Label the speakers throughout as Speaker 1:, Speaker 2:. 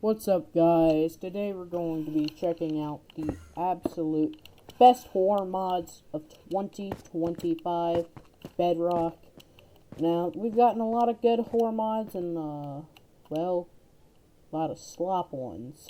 Speaker 1: What's up, guys? Today we're going to be checking out the absolute best horror mods of 2025 Bedrock. Now, we've gotten a lot of good horror mods and, well, a lot of slop ones.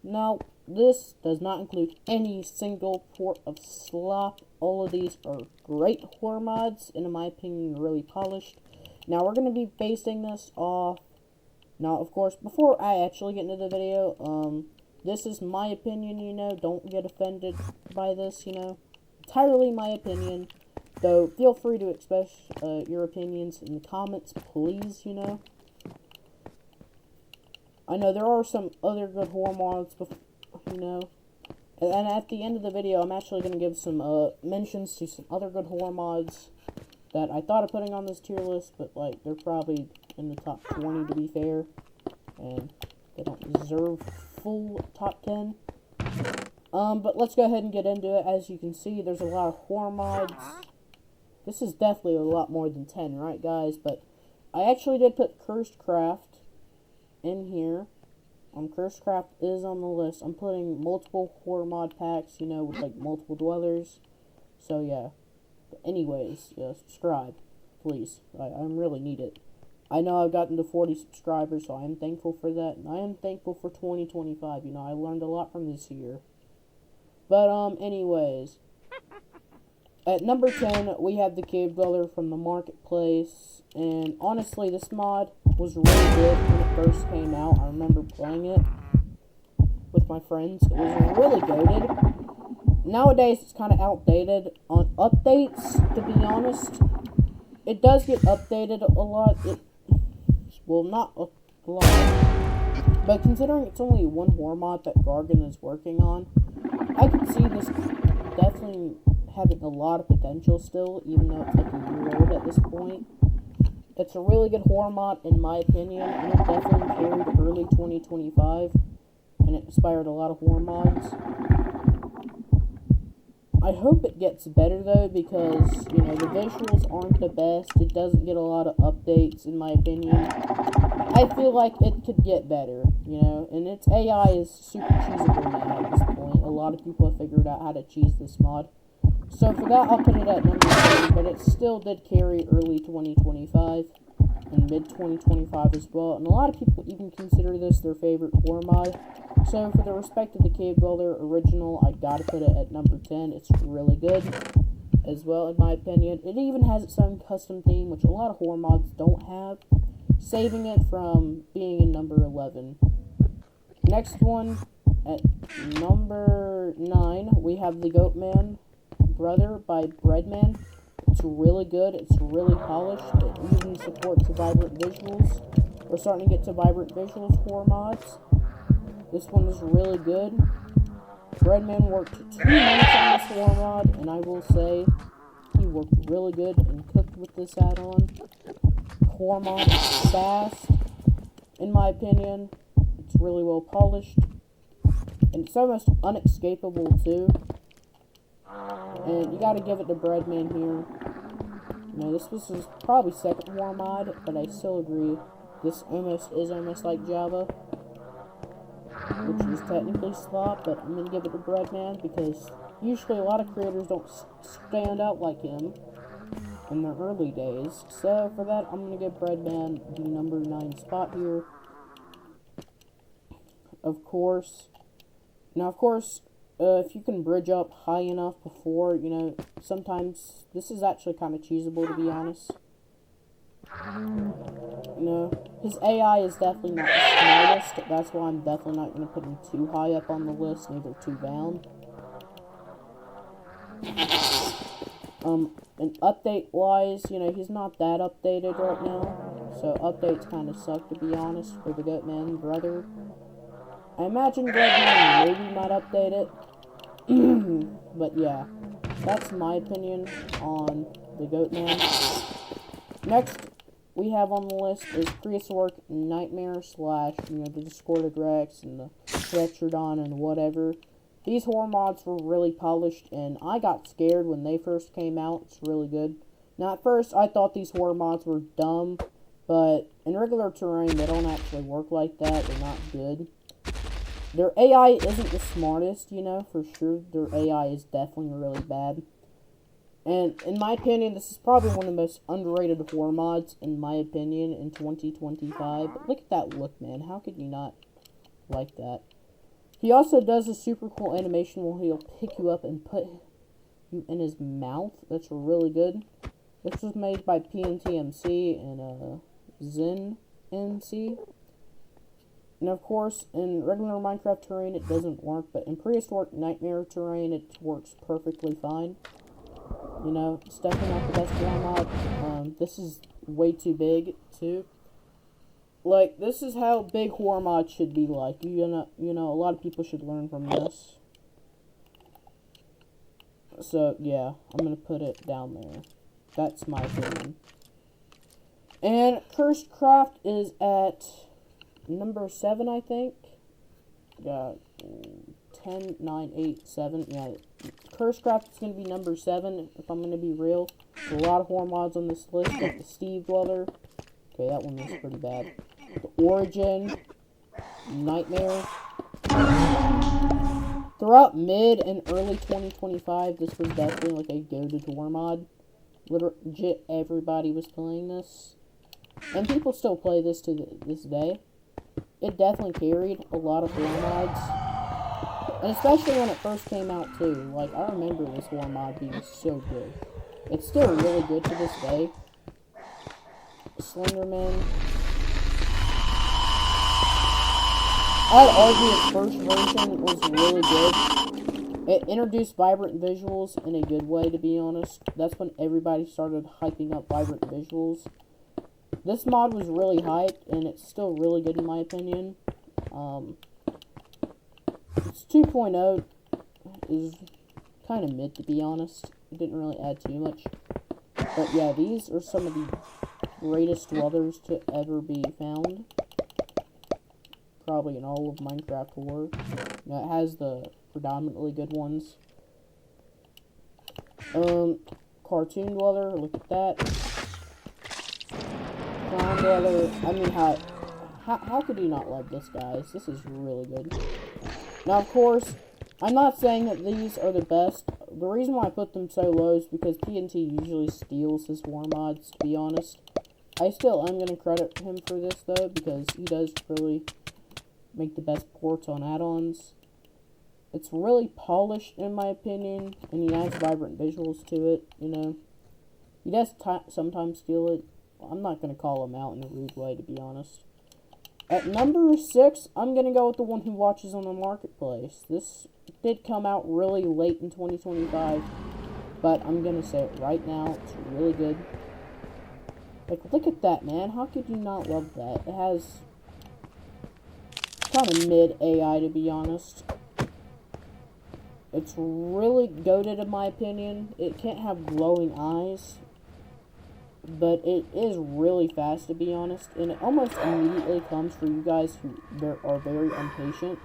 Speaker 1: Now, this does not include any single port of slop. All of these are great horror mods, and in my opinion, really polished. Now, we're going to be basing this off. Now, of course, before I actually get into the video, this is my opinion, don't get offended by this, entirely my opinion, though feel free to express your opinions in the comments, please, I know there are some other good horror mods, and at the end of the video, I'm actually going to give some mentions to some other good horror mods that I thought of putting on this tier list, but, they're probably in the top 20 to be fair, and they don't deserve full top 10. But let's go ahead and get into it. As you can see, there's a lot of horror mods. This is definitely a lot more than 10, right, guys? But I actually did put Cursed Craft in here. Cursed Craft is on the list. I'm putting multiple horror mod packs, with, multiple dwellers. So, yeah. But anyways, subscribe, please. I really need it. I know I've gotten to 40 subscribers, so I am thankful for that. And I am thankful for 2025. I learned a lot from this year. But, anyways. At number 10, we have the Cave Dweller from the Marketplace. And, honestly, this mod was really good when it first came out. I remember playing it with my friends. It was really goated. Nowadays, it's kind of outdated on updates, to be honest. It does get updated a lot. Well, not a lot. But considering it's only one horror mod that Gargan is working on, I could see this definitely having a lot of potential still, even though it's a year old at this point. It's a really good horror mod, in my opinion, and it definitely carried early 2025, and it inspired a lot of horror mods. I hope it gets better, though, because, the visuals aren't the best. It doesn't get a lot of updates, in my opinion. I feel like it could get better, and its AI is super cheesable now at this point. A lot of people have figured out how to cheese this mod. So for that, I'll put it at number 3, but it still did carry early 2025 and mid-2025 as well. And a lot of people even consider this their favorite horror mod. So for the respect of the Cave Dweller original, I gotta put it at number 10. It's really good as well, in my opinion. It even has its own custom theme, which a lot of horror mods don't have, saving it from being in number 11. Next one, at number 9, we have the Goatman Brother by Breadman. It's really good. It's really polished. It even supports vibrant visuals. We're starting to get to vibrant visuals horror mods. This one is really good. Breadman worked 2 minutes on this horror mod, and I will say he worked really good and cooked with this add-on. Horror mod is fast, in my opinion. It's really well polished, and it's almost unescapable too. And you gotta give it to Breadman here. This was his probably second horror mod, but I still agree. This is almost like Java, which is technically slop, but I'm gonna give it to Breadman because usually a lot of creators don't stand out like him in their early days. So for that, I'm gonna give Breadman the number 9 spot here. Of course. Now, of course, if you can bridge up high enough before, sometimes this is actually kind of cheesable, to be honest. His AI is definitely not the smartest. That's why I'm definitely not going to put him too high up on the list, neither too down. And update-wise, he's not that updated right now. So updates kind of suck, to be honest, for the Goatman Brother. I imagine Goatman maybe might update it. But yeah, that's my opinion on the Goatman. Next, we have on the list is Prehistoric Nightmare / the Discorded Rex and the Retrodon and whatever. These horror mods were really polished, and I got scared when they first came out. It's really good. Now, at first, I thought these horror mods were dumb, But in regular terrain, they don't actually work like that. They're not good. Their AI isn't the smartest, you know, for sure. Their AI is definitely really bad. And in my opinion, this is probably one of the most underrated horror mods, in my opinion, in 2025. But look at that look, man. How could you not like that? He also does a super cool animation where he'll pick you up and put you in his mouth. That's really good. This was made by PNTMC and ZinMinecraft. And of course, in regular Minecraft terrain, it doesn't work, but in prehistoric nightmare terrain, it works perfectly fine. You know, it's definitely not the best horror mod. This is way too big, too. Like, this is how big horror mods should be like. You know, a lot of people should learn from this. So, yeah, I'm gonna put it down there. That's my opinion. And Cursed Craft is at number 7, I think. Yeah, 10, 9, 8, 7. Yeah, Cursed Craft is going to be number 7, if I'm going to be real. There's a lot of horror mods on this list, like the Steve Dweller. Okay, that one was pretty bad. The Origin. Nightmare. Throughout mid and early 2025, this was definitely like a go-to horror mod. Legit, everybody was playing this. And people still play this to this day. It definitely carried a lot of horror mods. And especially when it first came out, too. Like, I remember this horror mod being so good. It's still really good to this day. Slenderman. I'd argue its first version was really good. It introduced vibrant visuals in a good way, to be honest. That's when everybody started hyping up vibrant visuals. This mod was really hyped, and it's still really good in my opinion. Its 2.0 is kind of mid, to be honest. It didn't really add too much. But yeah, these are some of the greatest dwellers to ever be found. Probably in all of Minecraft horror. Now, it has the predominantly good ones. Cartoon Dweller, look at that. Clown Dweller, I mean, how could you not love this, guys? This is really good. Now, of course, I'm not saying that these are the best. The reason why I put them so low is because PNT usually steals his horror mods, to be honest. I still am going to credit him for this, though, because he does really make the best ports on add-ons. It's really polished, in my opinion, and he adds vibrant visuals to it, you know. He does sometimes steal it. I'm not going to call him out in a rude way, to be honest. At number 6, I'm going to go with the one who watches on the marketplace. This did come out really late in 2025, but I'm going to say it right now. It's really good. Like, look at that, man. How could you not love that? It has kind of mid AI, to be honest. It's really goated, in my opinion. It can't have glowing eyes, but it is really fast, to be honest, and it almost immediately comes for you guys who are very impatient,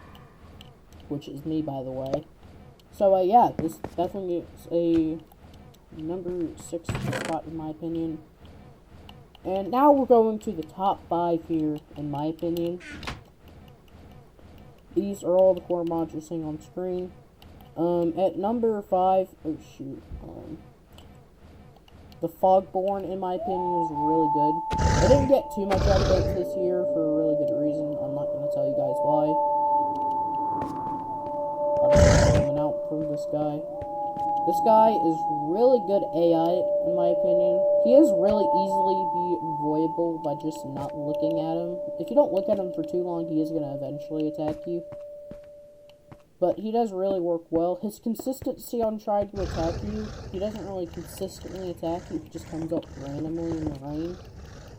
Speaker 1: which is me, by the way. So, yeah, this definitely is a number 6 spot, in my opinion. And now we're going to the top 5 here, in my opinion. These are all the horror mods you're seeing on screen. At number 5, oh shoot, the Fogborn, in my opinion, was really good. I didn't get too much out of it this year for a really good reason. I'm not going to tell you guys why. I'm just coming out from this guy. This guy is really good AI, in my opinion. He is really easily be avoidable by just not looking at him. If you don't look at him for too long, he is going to eventually attack you. But he does really work well. His consistency on trying to attack you, he doesn't really consistently attack you. He just comes up randomly in the rain.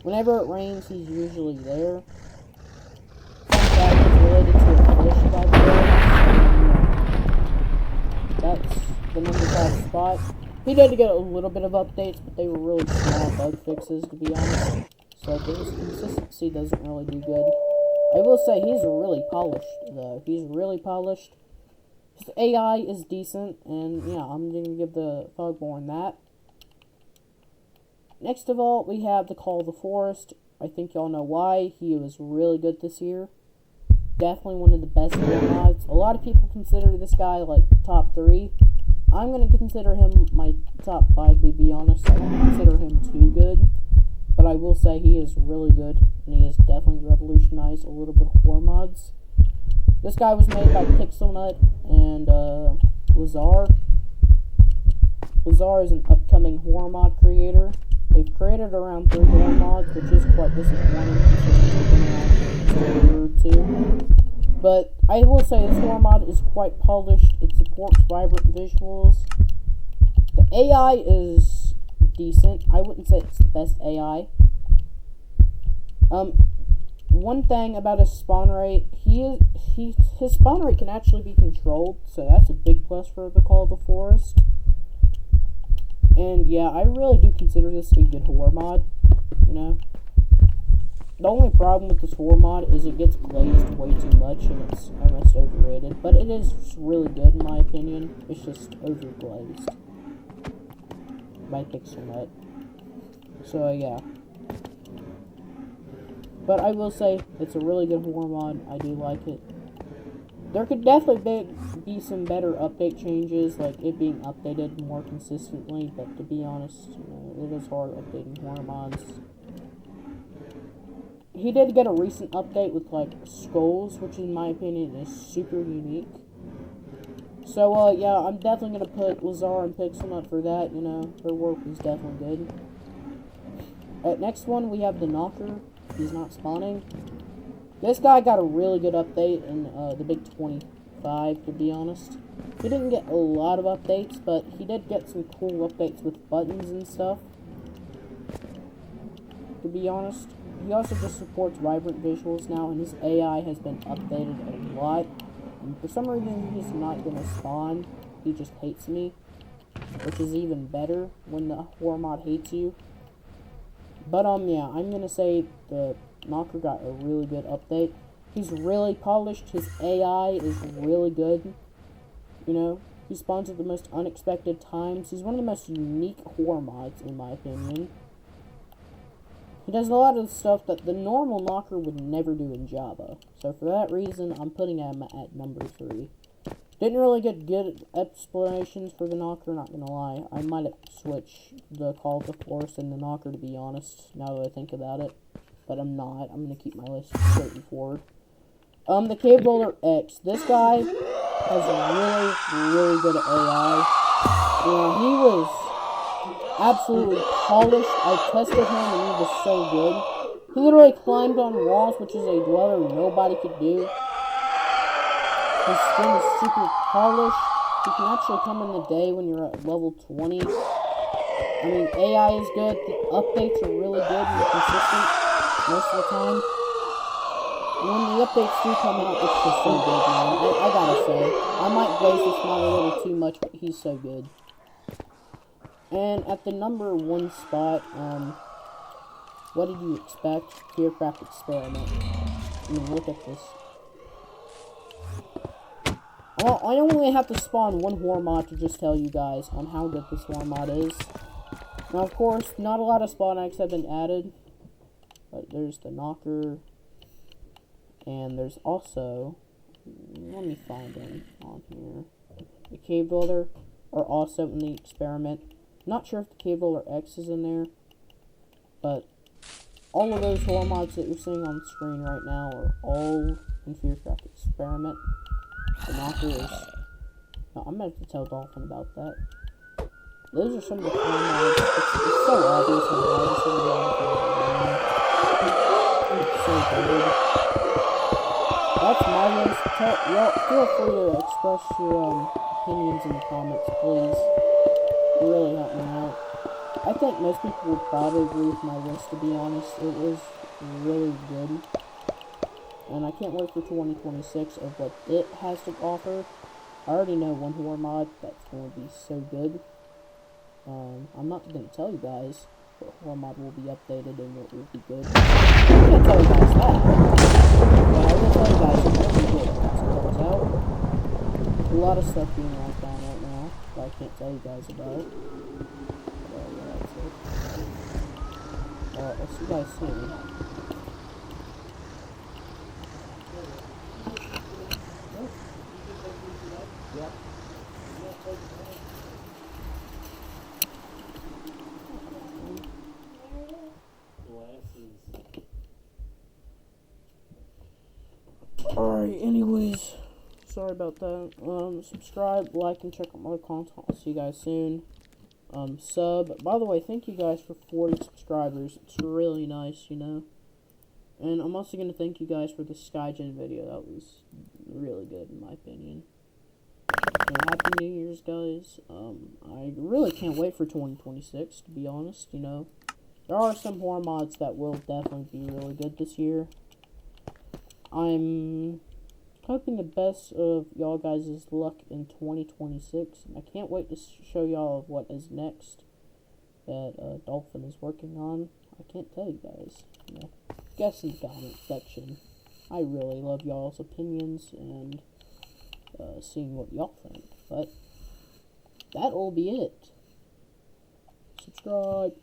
Speaker 1: Whenever it rains, he's usually there. Fun fact is related to a fish, by the way. That's the number 5 spot. He did get a little bit of updates, but they were really small bug fixes, to be honest. So his consistency doesn't really do good. I will say he's really polished, though. He's really polished. His AI is decent, and yeah, I'm going to give the Fogborn that. Next of all, we have the Call of the Forest. I think y'all know why. He was really good this year. Definitely one of the best horror mods. A lot of people consider this guy like top 3. I'm going to consider him my top 5, to be honest. I don't consider him too good. But I will say he is really good. And he has definitely revolutionized a little bit of horror mods. This guy was made by PixelNut and Lazar. Lazar is an upcoming horror mod creator. They've created around 3 horror mods, which is quite disappointing considering a year or 2. But I will say this horror mod is quite polished. It supports vibrant visuals. The AI is decent. I wouldn't say it's the best AI. One thing about his spawn rate, his spawn rate can actually be controlled, so that's a big plus for the Call of the Forest. And yeah, I really do consider this a good horror mod, you know. The only problem with this horror mod is it gets glazed way too much and it's almost overrated, but it is really good in my opinion. It's just overglazed by PixelNut. So yeah. But I will say, it's a really good horror mod. I do like it. There could definitely be some better update changes, like it being updated more consistently, but to be honest, you know, it is hard updating horror mods. He did get a recent update with, like, skulls, which in my opinion is super unique. So, yeah, I'm definitely going to put Lazar and PixelNut for that, you know, their work is definitely good. Next one, we have the Knocker. He's not spawning. This guy got a really good update in the Big 25, to be honest. He didn't get a lot of updates, but he did get some cool updates with buttons and stuff, to be honest. He also just supports vibrant visuals now, and his AI has been updated a lot. And for some reason, he's not going to spawn. He just hates me, which is even better when the horror mod hates you. But, yeah, I'm going to say the Knocker got a really good update. He's really polished. His AI is really good. You know, he spawns at the most unexpected times. He's one of the most unique horror mods, in my opinion. He does a lot of stuff that the normal Knocker would never do in Java. So for that reason, I'm putting him at number 3. Didn't really get good explanations for the Knocker, not gonna lie. I might have switched the Call of the Forest and the Knocker, to be honest, now that I think about it. But I'm not. I'm gonna keep my list straight and forward. The Cave Roller X. This guy has a really good AI. You know, he was absolutely polished. I tested him and he was so good. He literally climbed on walls, which is a dweller nobody could do. His skin is super polished. He can actually come in the day when you're at level 20. I mean, AI is good. The updates are really good and consistent most of the time. And when the updates do come out, it's just so good, man. I gotta say. I might blaze this mod a little too much, but he's so good. And at the number 1 spot, what did you expect? Fearcraft Experiment. I mean, look at this. Well, I only have to spawn 1 horror mod to just tell you guys on how good this horror mod is. Now, of course, not a lot of spawn eggs have been added. But there's the Knocker. And there's also... let me find him on here. The Cave Dweller are also in the experiment. Not sure if the Cave Roller X is in there. But all of those horror mods that you're seeing on the screen right now are all in Fearcraft Experiment. The Knocker is... no, I'm going to have to tell Dolphin about that. Those are some of the horror mods. It's so obvious how hard this is. It's so good. That's my list. Y'all feel free to express your opinions in the comments, please. It really helped me out. I think most people would probably agree with my list, to be honest. It was really good. And I can't wait for 2026 of what it has to offer. I already know 1 horror mod that's going to be so good. I'm not going to tell you guys what horror mod will be updated and what will be good. I can't tell you guys that. But I will tell you guys it will be good once it comes out. A lot of stuff being worked on right now that I can't tell you guys about. But yeah, that's it. I'll see you guys soon. Yep. Alright, anyways, sorry about that. Subscribe, like, and check out my other content. I'll see you guys soon. Sub. By the way, thank you guys for 40 subscribers. It's really nice, you know. And I'm also going to thank you guys for the Skygen video. That was really good, in my opinion. So, Happy New Year's, guys. I really can't wait for 2026, to be honest, you know. There are some horror mods that will definitely be really good this year. I'm hoping the best of y'all guys' luck in 2026. And I can't wait to show y'all what is next that Dolphin is working on. I can't tell you guys. You know, guess in the comment section. I really love y'all's opinions and seeing what y'all think. But that'll be it. Subscribe.